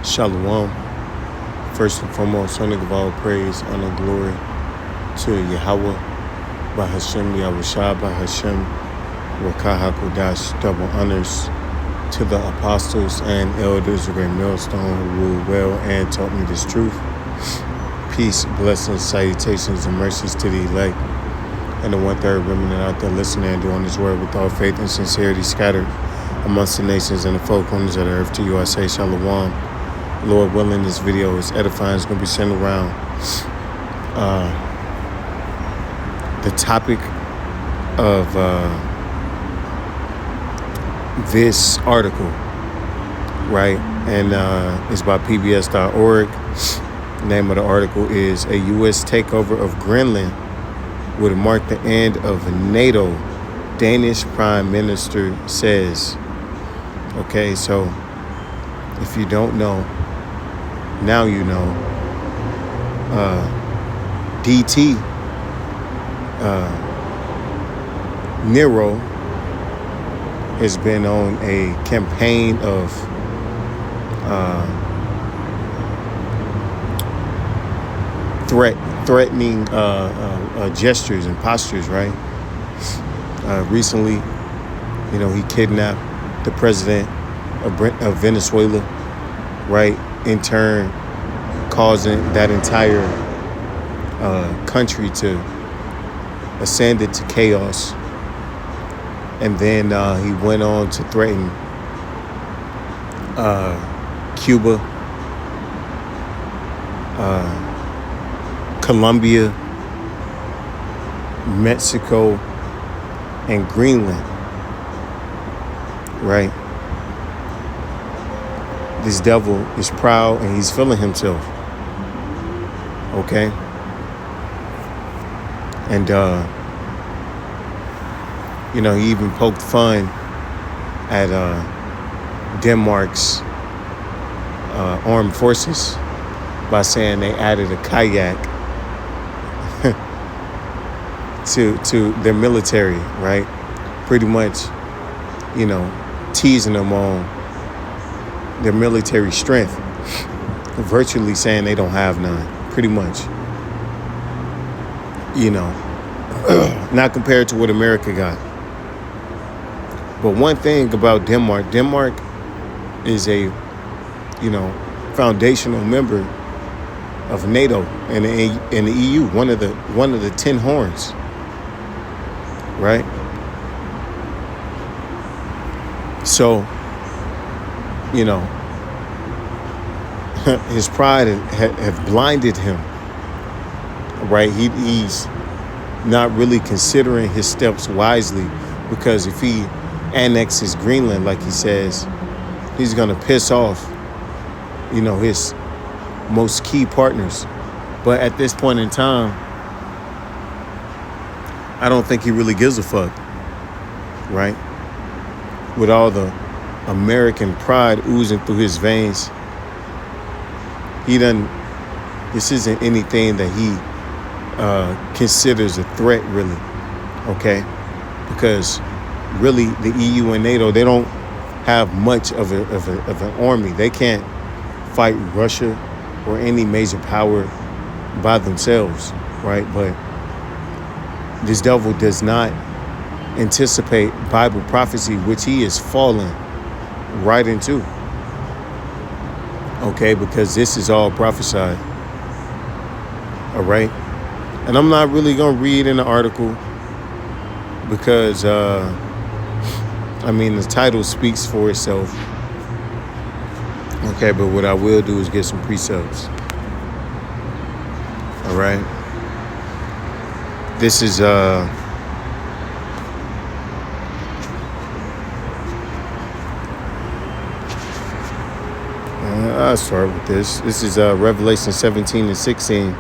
Shalom. First and foremost, I give all praise, honor, glory to Yahweh, by Hashem, Yahushua, by Hashem, Rakah HaKodash, double honors to the apostles and elders of Great Millstone who ruled well and taught me this truth. Peace, blessings, salutations, and mercies to the elect and the one-third remnant out there listening and doing this word with all faith and sincerity scattered amongst the nations and the four corners of the earth. To you I say shalom. Lord willing, this video is edifying. It's going to be sent around. The topic of this article, right? And it's by pbs.org. The name of the article is "A U.S. Takeover of Greenland Would Mark the End of NATO," Danish Prime Minister says. Okay, so if you don't know, now you know. DT Nero has been on a campaign of threatening gestures and postures, right? Recently, he kidnapped the president of Venezuela, right? In turn, causing that entire country to ascend into chaos. And then he went on to threaten Cuba, Colombia, Mexico, and Greenland, right? This devil is proud and he's feeling himself, okay? And, he even poked fun at Denmark's armed forces by saying they added a kayak to their military, right? Pretty much, teasing them on their military strength, virtually saying they don't have none, pretty much. Not compared to what America got. But one thing about Denmark is a, foundational member of NATO and the EU, one of the 10 horns, right? So, his pride have blinded him, right? He's not really considering his steps wisely, because if he annexes Greenland, like he says, he's going to piss off, his most key partners. But at this point in time, I don't think he really gives a fuck, right? With all the American pride oozing through his veins, this isn't anything that he considers a threat, really, okay? Because really, the EU and NATO, they don't have much of an army. They can't fight Russia or any major power by themselves, right? But this devil does not anticipate Bible prophecy, which he is falling right into, okay? Because this is all prophesied, all right? And I'm not really going to read in the article because, the title speaks for itself. Okay, but what I will do is get some precepts. All right. This is, I'll start with this. This is Revelation 17 and 16.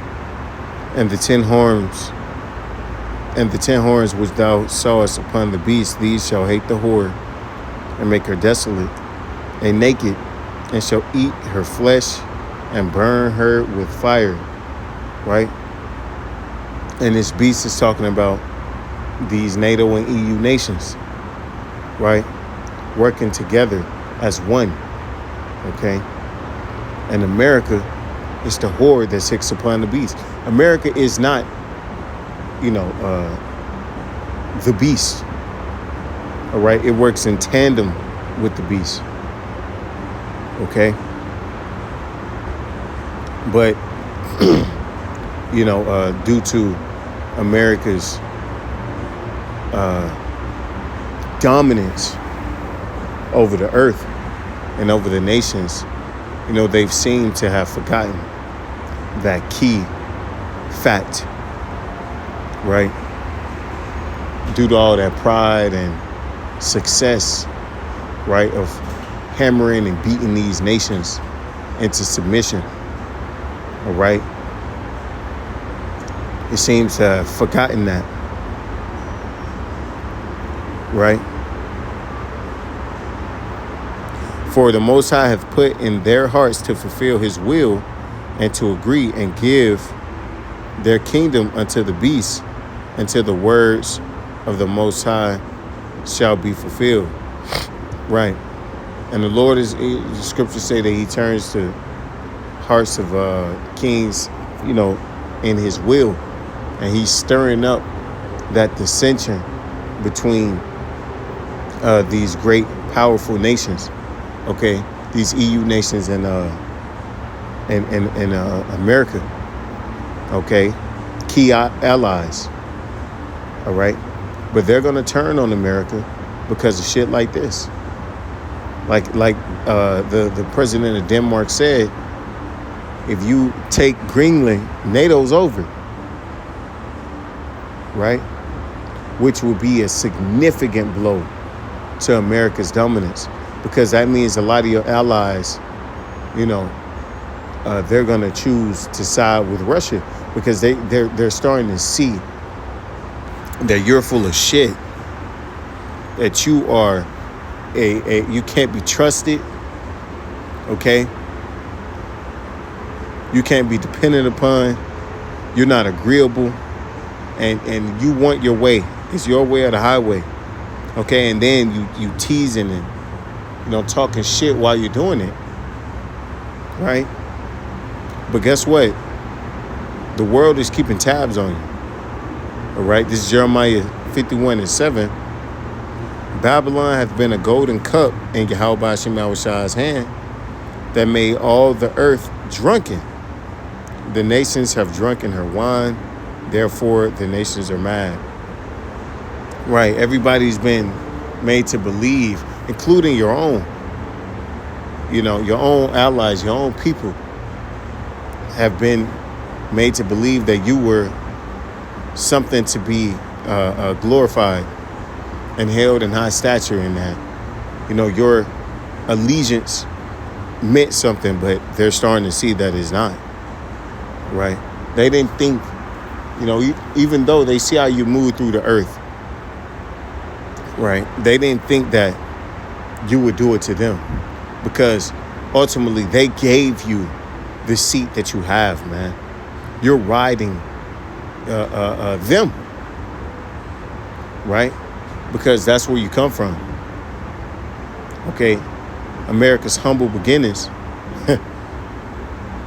And the 10 horns which thou sawest upon the beast, these shall hate the whore, and make her desolate, and naked, and shall eat her flesh, and burn her with fire, right? And this beast is talking about these NATO and EU nations, right? Working together as one, okay? And America is the horde that sits upon the beast. America is not, the beast. All right. It works in tandem with the beast. Okay. But, due to America's dominance over the earth and over the nations, they've seemed to have forgotten that key fact, right? Due to all that pride and success, right, of hammering and beating these nations into submission, all right? It seems to have forgotten that, right? For the Most High hath put in their hearts to fulfill his will and to agree and give their kingdom unto the beast until the words of the Most High shall be fulfilled. Right. And the Lord the scriptures say that he turns the hearts of kings, in his will. And he's stirring up that dissension between these great, powerful nations. Okay, these EU nations and America. Okay, key allies. All right, but they're gonna turn on America because of shit like this. Like the president of Denmark said, if you take Greenland, NATO's over. Right, which will be a significant blow to America's dominance. Because that means a lot of your allies, they're going to choose to side with Russia because they're starting to see that you're full of shit, that you are you can't be trusted, okay? You can't be dependent upon. You're not agreeable, and you want your way. It's your way or the highway, okay? And then you teasing and talking shit while you're doing it, right? But guess what? The world is keeping tabs on you, all right? This is Jeremiah 51:7. Babylon hath been a golden cup in Yahweh Hashem Yahushai's hand that made all the earth drunken. The nations have drunken her wine, therefore the nations are mad. Right, everybody's been made to believe, including your own, your own allies, your own people have been made to believe that you were something to be glorified and held in high stature, in that, your allegiance meant something, but they're starting to see that it's not, right? They didn't think, even though they see how you move through the earth, right? They didn't think that you would do it to them, because ultimately they gave you the seat that you have, man. You're riding them, right? Because that's where you come from. Okay, America's humble beginnings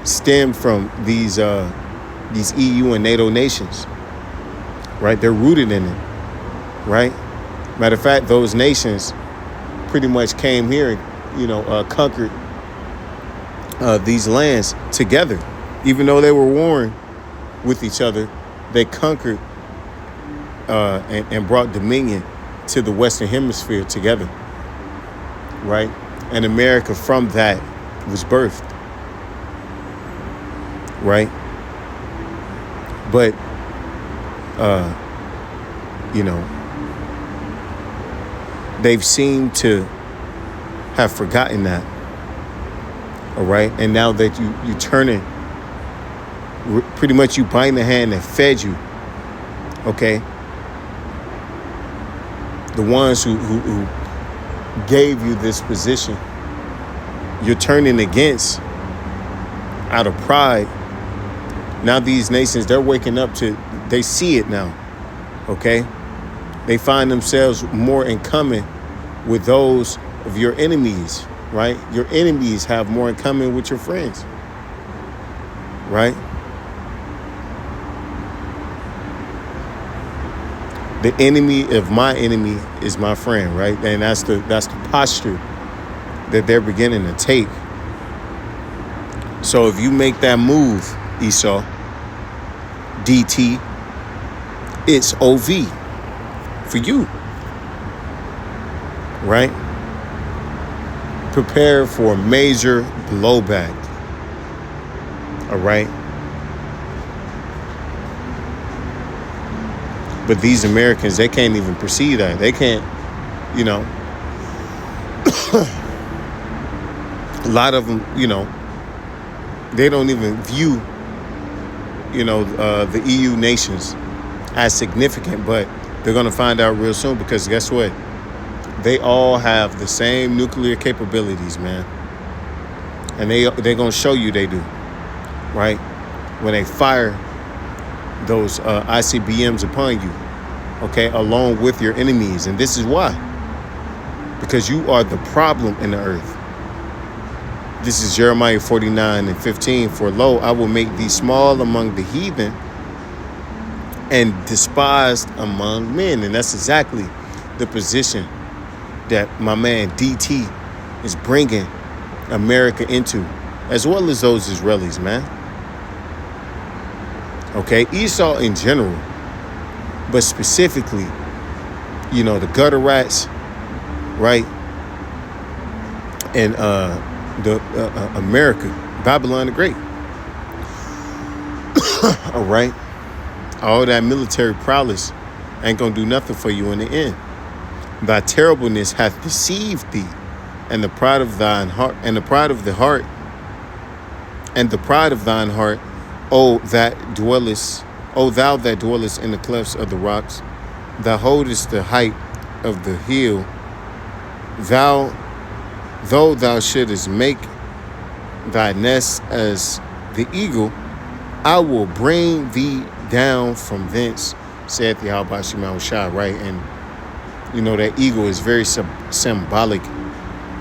stem from these EU and NATO nations, right? They're rooted in it, right? Matter of fact, those nations pretty much came here and, conquered these lands together. Even though they were warring with each other, they conquered and brought dominion to the Western Hemisphere together, right? And America from that was birthed, right? But, they've seemed to have forgotten that, all right? And now that you turning, pretty much you biting the hand that fed you, okay? The ones who gave you this position, you're turning against out of pride. Now these nations, they're waking up they see it now, okay? They find themselves more in common with those of your enemies, right? Your enemies have more in common with your friends. right? The enemy of my enemy is my friend, right? And that's the posture that they're beginning to take. So if you make that move, Esau, DT, it's OV for you, right? Prepare for major blowback, all right? But these Americans, they can't even perceive that. They can't, you know, a lot of them, you know, they don't even view, you know, the EU nations as significant, but they're going to find out real soon, because guess what? They all have the same nuclear capabilities, man. And they're going to show you they do, right? When they fire those ICBMs upon you, okay, along with your enemies. And this is why. Because you are the problem in the earth. This is Jeremiah 49:15. For lo, I will make thee small among the heathen and despised among men. And that's exactly the position that my man DT is bringing America into, as well as those Israelis, man. Okay, Esau in general, but specifically, you know, the gutter rats, right? And the America, Babylon the Great. All right, all that military prowess ain't gonna do nothing for you in the end. Thy terribleness hath deceived thee, and the pride of thine heart, and the pride of the heart, and the pride of thine heart, O thou that dwellest in the clefts of the rocks, thou holdest the height of the hill. Though thou shouldest make thy nest as the eagle, I will bring thee down from thence, saith the Yahweh Shema Shah, right? And you know, that eagle is very symbolic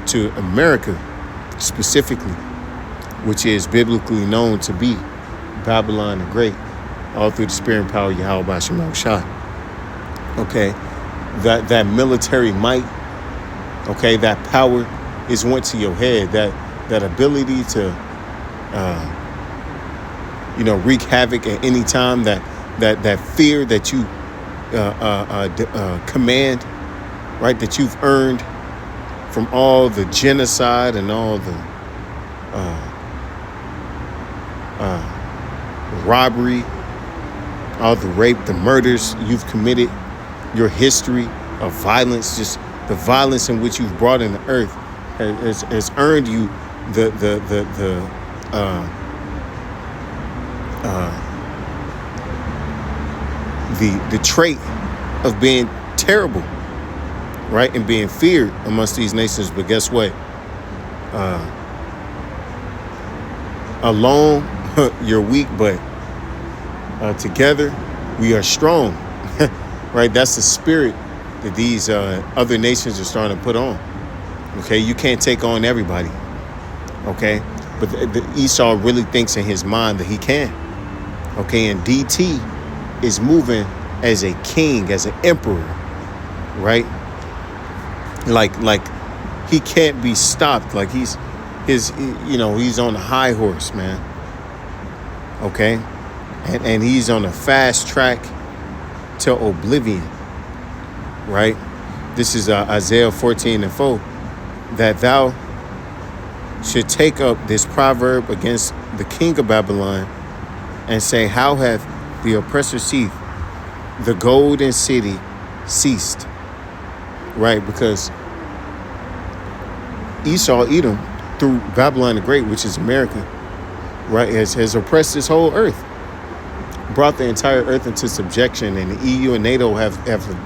to America specifically, which is biblically known to be Babylon the Great, all through the spirit and power of Yahweh Shema Shah. Okay, that military might, okay, that power is went to your head. That ability to, you know, wreak havoc at any time. That fear that you command, right? That you've earned from all the genocide and all the robbery, all the rape, the murders you've committed, your history of violence, just the violence in which you've brought in the earth has earned you the trait of being terrible, right? And being feared amongst these nations. But guess what? Alone, you're weak, but together we are strong, right? That's the spirit that these other nations are starting to put on. Okay, you can't take on everybody. Okay, but the Esau really thinks in his mind that he can. Okay, and DT is moving as a king, as an emperor, right? Like he can't be stopped. Like he's on a high horse, man. Okay, and he's on a fast track to oblivion, right? This is Isaiah 14:4, that thou should take up this proverb against the king of Babylon and say, how hath the oppressor ceased, the golden city ceased, right? Because Esau, Edom, through Babylon the Great, which is America, right, has oppressed this whole earth, brought the entire earth into subjection, and the EU and NATO have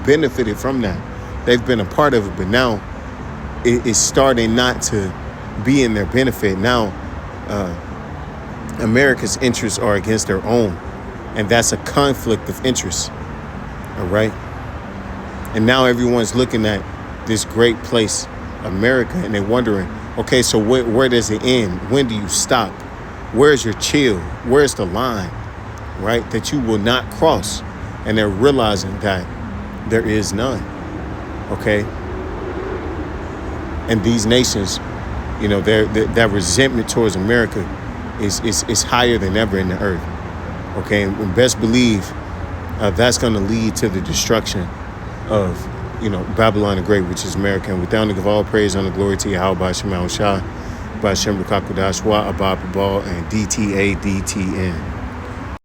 benefited from that. They've been a part of it, but now it's starting not to be in their benefit. Now, America's interests are against their own, and that's a conflict of interest. All right. And now everyone's looking at this great place, America, and they're wondering, okay, so where does it end? When do you stop? Where's your chill? Where's the line, right? That you will not cross. And they're realizing that there is none, okay? And these nations, you know, that resentment towards America is higher than ever in the earth, okay? And best believe that's going to lead to the destruction of, you know, Babylon the Great, which is America. And with that, I give all praise and glory to Yahweh Ba'Shem Yahushua, Ba'Shem Rukakudash, Wa Abba Babal, and DTADTN.